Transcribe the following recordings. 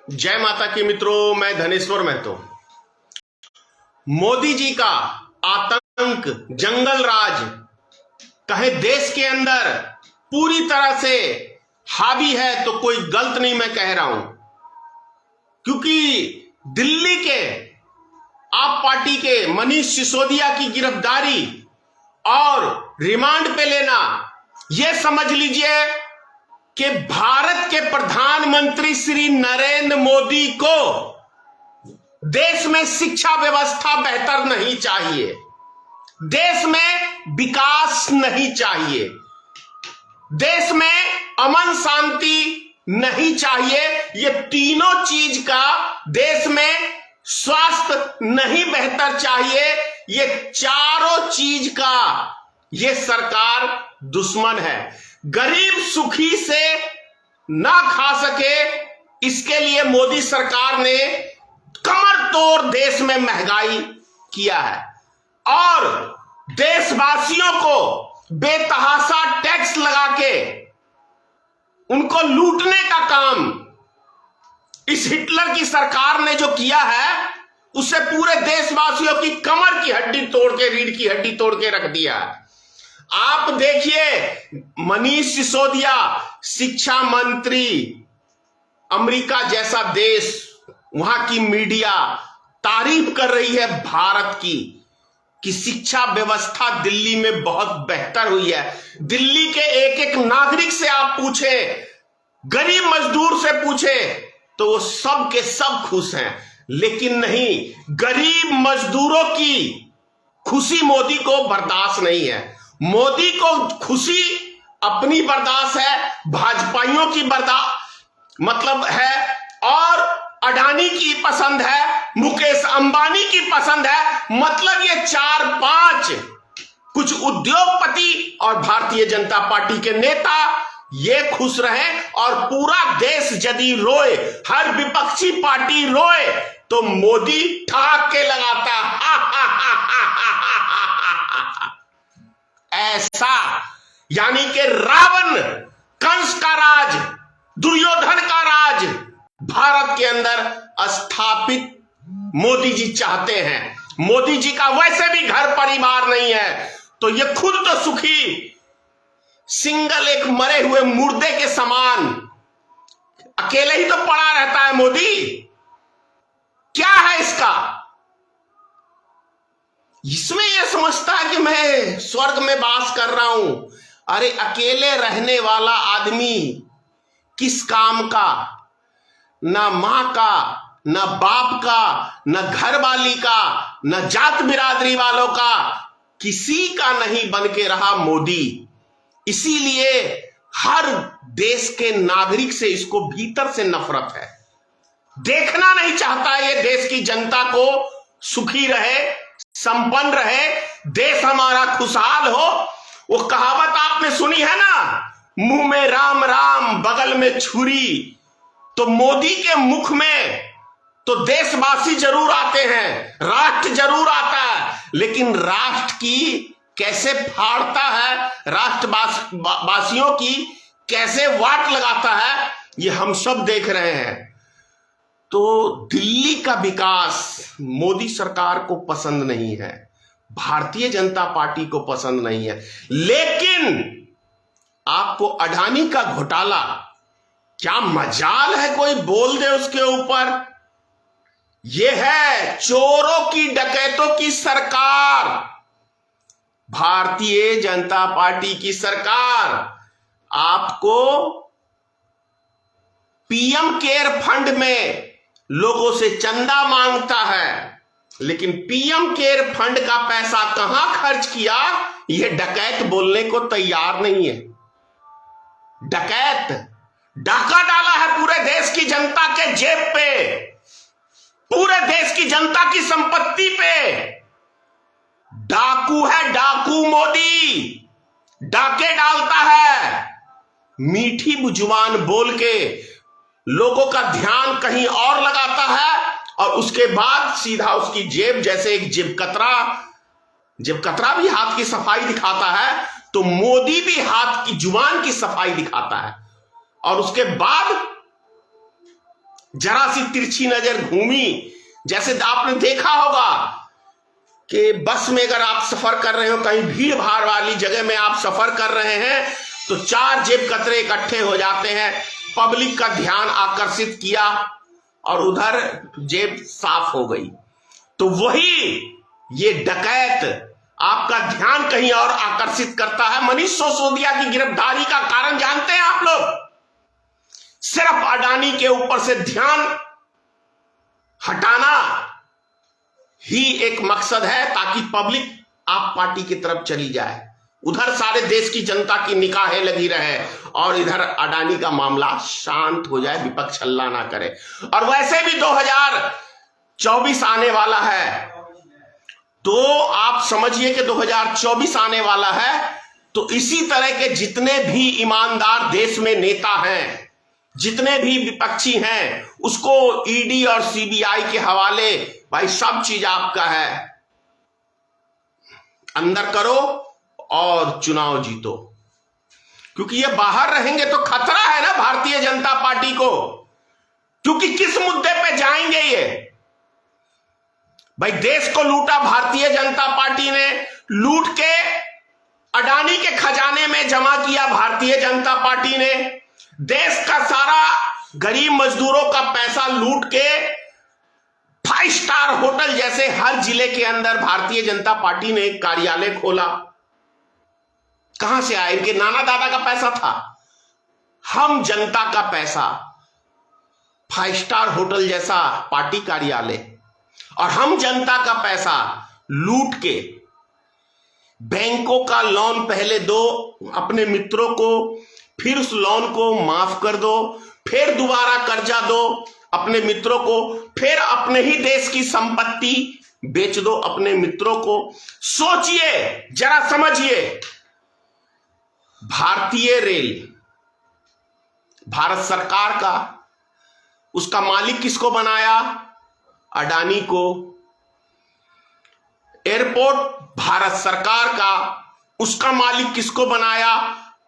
जय माता की मित्रों, मैं धनेश्वर महतो। मोदी जी का आतंक, जंगल राज कहे देश के अंदर पूरी तरह से हावी है तो कोई गलत नहीं मैं कह रहा हूं, क्योंकि दिल्ली के आप पार्टी के मनीष सिसोदिया की गिरफ्तारी और रिमांड पे लेना, यह समझ लीजिए कि भारत के प्रधानमंत्री श्री नरेंद्र मोदी को देश में शिक्षा व्यवस्था बेहतर नहीं चाहिए, देश में विकास नहीं चाहिए, देश में अमन शांति नहीं चाहिए। ये तीनों चीज का देश में स्वास्थ्य नहीं बेहतर चाहिए। ये चारों चीज का ये सरकार दुश्मन है। गरीब सुखी से ना खा सके, इसके लिए मोदी सरकार ने कमर तोड़ देश में महंगाई किया है और देशवासियों को बेतहाशा टैक्स लगा के उनको लूटने का काम इस हिटलर की सरकार ने जो किया है, उससे पूरे देशवासियों की कमर की हड्डी तोड़ के, रीढ़ की हड्डी तोड़ के रख दिया है। आप देखिए, मनीष सिसोदिया शिक्षा मंत्री, अमेरिका जैसा देश, वहां की मीडिया तारीफ कर रही है भारत की कि शिक्षा व्यवस्था दिल्ली में बहुत बेहतर हुई है। दिल्ली के एक एक नागरिक से आप पूछे, गरीब मजदूर से पूछे, तो वो सब के सब खुश हैं। लेकिन नहीं, गरीब मजदूरों की खुशी मोदी को बर्दाश्त नहीं है। मोदी को खुशी अपनी बर्दाश्त है, भाजपाइयों की बर्दाश्त मतलब है, और अडानी की पसंद है, मुकेश अंबानी की पसंद है। मतलब ये 4-5 कुछ उद्योगपति और भारतीय जनता पार्टी के नेता ये खुश रहे और पूरा देश यदि रोए, हर विपक्षी पार्टी रोए, तो मोदी ठहाके लगाता ऐसा, यानी कि रावण, कंस का राज, दुर्योधन का राज भारत के अंदर स्थापित मोदी जी चाहते हैं। मोदी जी का वैसे भी घर परिवार नहीं है, तो ये खुद तो सुखी, सिंगल एक मरे हुए मुर्दे के समान अकेले ही तो पड़ा रहता है मोदी। क्या है इसका? इसमें यह समझता है कि मैं स्वर्ग में वास कर रहा हूं। अरे अकेले रहने वाला आदमी किस काम का? ना मां का, ना बाप का, ना घर वाली का, ना जात बिरादरी वालों का, किसी का नहीं बन के रहा मोदी। इसीलिए हर देश के नागरिक से इसको भीतर से नफरत है। देखना नहीं चाहता ये देश की जनता को सुखी रहे, संपन्न रहे, देश हमारा खुशहाल हो। वो कहावत आपने सुनी है ना, मुंह में राम राम बगल में छुरी। तो मोदी के मुख में तो देशवासी जरूर आते हैं, राष्ट्र जरूर आता है, लेकिन राष्ट्र की कैसे फाड़ता है, राष्ट्रवासियों की कैसे वाट लगाता है, ये हम सब देख रहे हैं। तो दिल्ली का विकास मोदी सरकार को पसंद नहीं है, भारतीय जनता पार्टी को पसंद नहीं है। लेकिन आपको अडानी का घोटाला, क्या मजाल है कोई बोल दे उसके ऊपर? यह है चोरों की, डकैतों की सरकार, भारतीय जनता पार्टी की सरकार। आपको पीएम केयर फंड में लोगों से चंदा मांगता है, लेकिन पीएम केयर फंड का पैसा कहां खर्च किया, यह डकैत बोलने को तैयार नहीं है। डकैत डाका डाला है पूरे देश की जनता के जेब पे, पूरे देश की जनता की संपत्ति पे। डाकू है, डाकू मोदी, डाके डालता है, मीठी जुबान बोल के लोगों का ध्यान कहीं और लगाता है और उसके बाद सीधा उसकी जेब, जैसे एक जेब कतरा भी हाथ की सफाई दिखाता है, तो मोदी भी हाथ की जुबान की सफाई दिखाता है। और उसके बाद जरा सी तिरछी नजर घूमी, जैसे आपने देखा होगा कि बस में अगर आप सफर कर रहे हो, कहीं भीड़ भाड़ वाली जगह में आप सफर कर रहे हैं, तो 4 जेब कतरे इकट्ठे हो जाते हैं, पब्लिक का ध्यान आकर्षित किया और उधर जेब साफ हो गई। तो वही ये डकैत आपका ध्यान कहीं और आकर्षित करता है। मनीष सिसोदिया की गिरफ्तारी का कारण जानते हैं आप लोग? सिर्फ अडानी के ऊपर से ध्यान हटाना ही एक मकसद है, ताकि पब्लिक आप पार्टी की तरफ चली जाए, उधर सारे देश की जनता की निगाहें लगी रहे और इधर अडानी का मामला शांत हो जाए, विपक्ष हल्ला ना करे। और वैसे भी 2024 आने वाला है, तो आप समझिए कि 2024 आने वाला है, तो इसी तरह के जितने भी ईमानदार देश में नेता हैं, जितने भी विपक्षी हैं, उसको ईडी और सीबीआई के हवाले, भाई सब चीज आपका है, अंदर करो और चुनाव जीतो। क्योंकि ये बाहर रहेंगे तो खतरा है ना भारतीय जनता पार्टी को, क्योंकि किस मुद्दे पे जाएंगे ये? भाई देश को लूटा भारतीय जनता पार्टी ने, लूट के अडानी के खजाने में जमा किया भारतीय जनता पार्टी ने, देश का सारा गरीब मजदूरों का पैसा लूट के 5 स्टार होटल जैसे हर जिले के अंदर भारतीय जनता पार्टी ने एक कार्यालय खोला। कहां से आया? इनके नाना दादा का पैसा था, हम जनता का पैसा, 5 स्टार होटल जैसा पार्टी कार्यालय, और हम जनता का पैसा लूट के बैंकों का लोन पहले दो अपने मित्रों को, फिर उस लोन को माफ कर दो, फिर दोबारा कर्जा दो अपने मित्रों को, फिर अपने ही देश की संपत्ति बेच दो अपने मित्रों को। सोचिए, जरा समझिए, भारतीय रेल भारत सरकार का, उसका मालिक किसको बनाया? अडानी को। एयरपोर्ट भारत सरकार का, उसका मालिक किसको बनाया?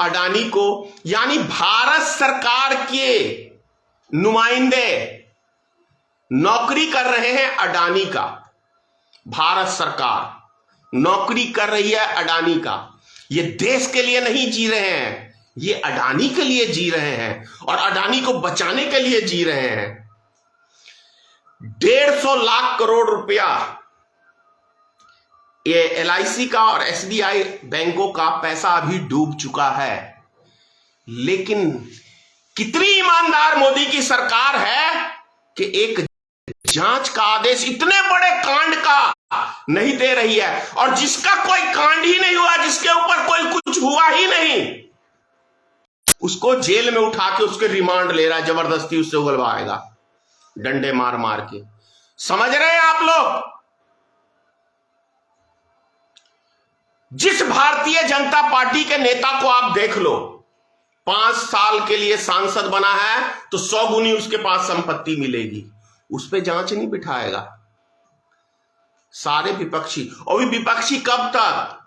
अडानी को। यानी भारत सरकार के नुमाइंदे नौकरी कर रहे हैं अडानी का, भारत सरकार नौकरी कर रही है अडानी का। ये देश के लिए नहीं जी रहे हैं, ये अडानी के लिए जी रहे हैं और अडानी को बचाने के लिए जी रहे हैं। 150 लाख करोड़ रुपया ये LIC का और SBI बैंकों का पैसा अभी डूब चुका है। लेकिन कितनी ईमानदार मोदी की सरकार है कि एक जांच का आदेश इतने बड़े कांड का नहीं दे रही है, और जिसका कोई कांड ही नहीं हुआ, जिसके ऊपर कोई कुछ हुआ ही नहीं, उसको जेल में उठा के उसके रिमांड ले रहा है, जबरदस्ती उससे उगलवाएगा डंडे मार मार के। समझ रहे हैं आप लोग? जिस भारतीय जनता पार्टी के नेता को आप देख लो, 5 साल के लिए सांसद बना है तो 100 गुनी उसके पास संपत्ति मिलेगी, उस पर जांच नहीं बिठाएगा। सारे विपक्षी, और भी विपक्षी कब तक?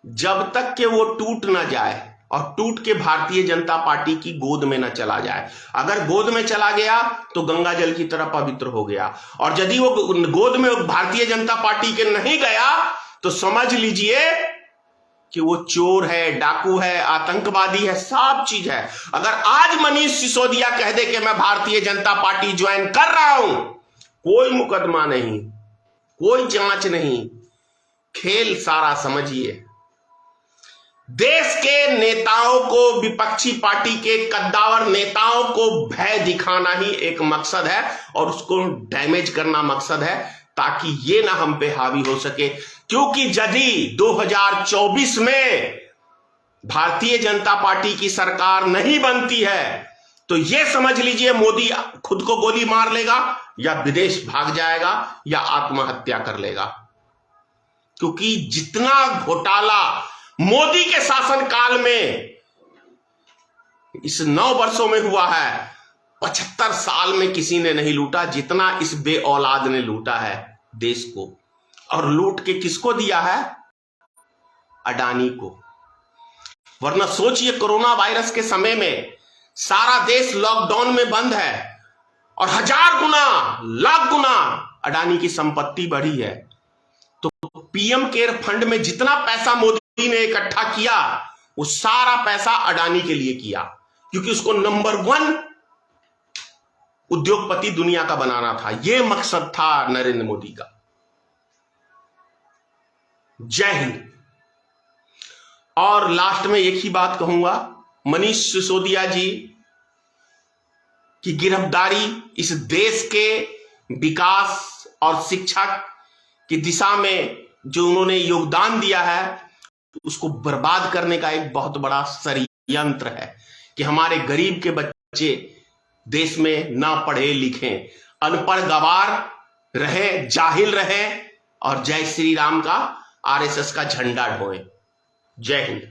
जब तक कि वो टूट ना जाए, और टूट के भारतीय जनता पार्टी की गोद में न चला जाए। अगर गोद में चला गया तो गंगा जल की तरह पवित्र हो गया, और यदि वो गोद में भारतीय जनता पार्टी के नहीं गया तो समझ लीजिए कि वो चोर है, डाकू है, आतंकवादी है, सब चीज है। अगर आज मनीष सिसोदिया कह दे कि मैं भारतीय जनता पार्टी ज्वाइन कर रहा हूं, कोई मुकदमा नहीं, कोई जांच नहीं, खेल सारा समझिए। देश के नेताओं को, विपक्षी पार्टी के कद्दावर नेताओं को भय दिखाना ही एक मकसद है, और उसको डैमेज करना मकसद है, ताकि ये ना हम पे हावी हो सके। क्योंकि यदि 2024 में भारतीय जनता पार्टी की सरकार नहीं बनती है तो ये समझ लीजिए मोदी खुद को गोली मार लेगा, या विदेश भाग जाएगा, या आत्महत्या कर लेगा। क्योंकि जितना घोटाला मोदी के शासनकाल में इस 9 वर्षों में हुआ है, 75 साल में किसी ने नहीं लूटा जितना इस बे औलाद ने लूटा है देश को। और लूट के किसको दिया है? अडानी को। वरना सोचिए, कोरोना वायरस के समय में सारा देश लॉकडाउन में बंद है, और 1000 गुना, लाख गुना अडानी की संपत्ति बढ़ी है। तो पीएम केयर फंड में जितना पैसा मोदी ने इकट्ठा किया, वो सारा पैसा अडानी के लिए किया, क्योंकि उसको नंबर 1 उद्योगपति दुनिया का बनाना था। यह मकसद था नरेंद्र मोदी का। जय हिंद। और लास्ट में एक ही बात कहूंगा, मनीष सिसोदिया जी की गिरफ्तारी इस देश के विकास और शिक्षा की दिशा में जो उन्होंने योगदान दिया है, उसको बर्बाद करने का एक बहुत बड़ा षड्यंत्र है कि हमारे गरीब के बच्चे देश में ना पढ़े लिखे, अनपढ़ गवार रहे, जाहिल रहे और जय श्री राम का, आरएसएस का झंडा ढोए। जय हिंद।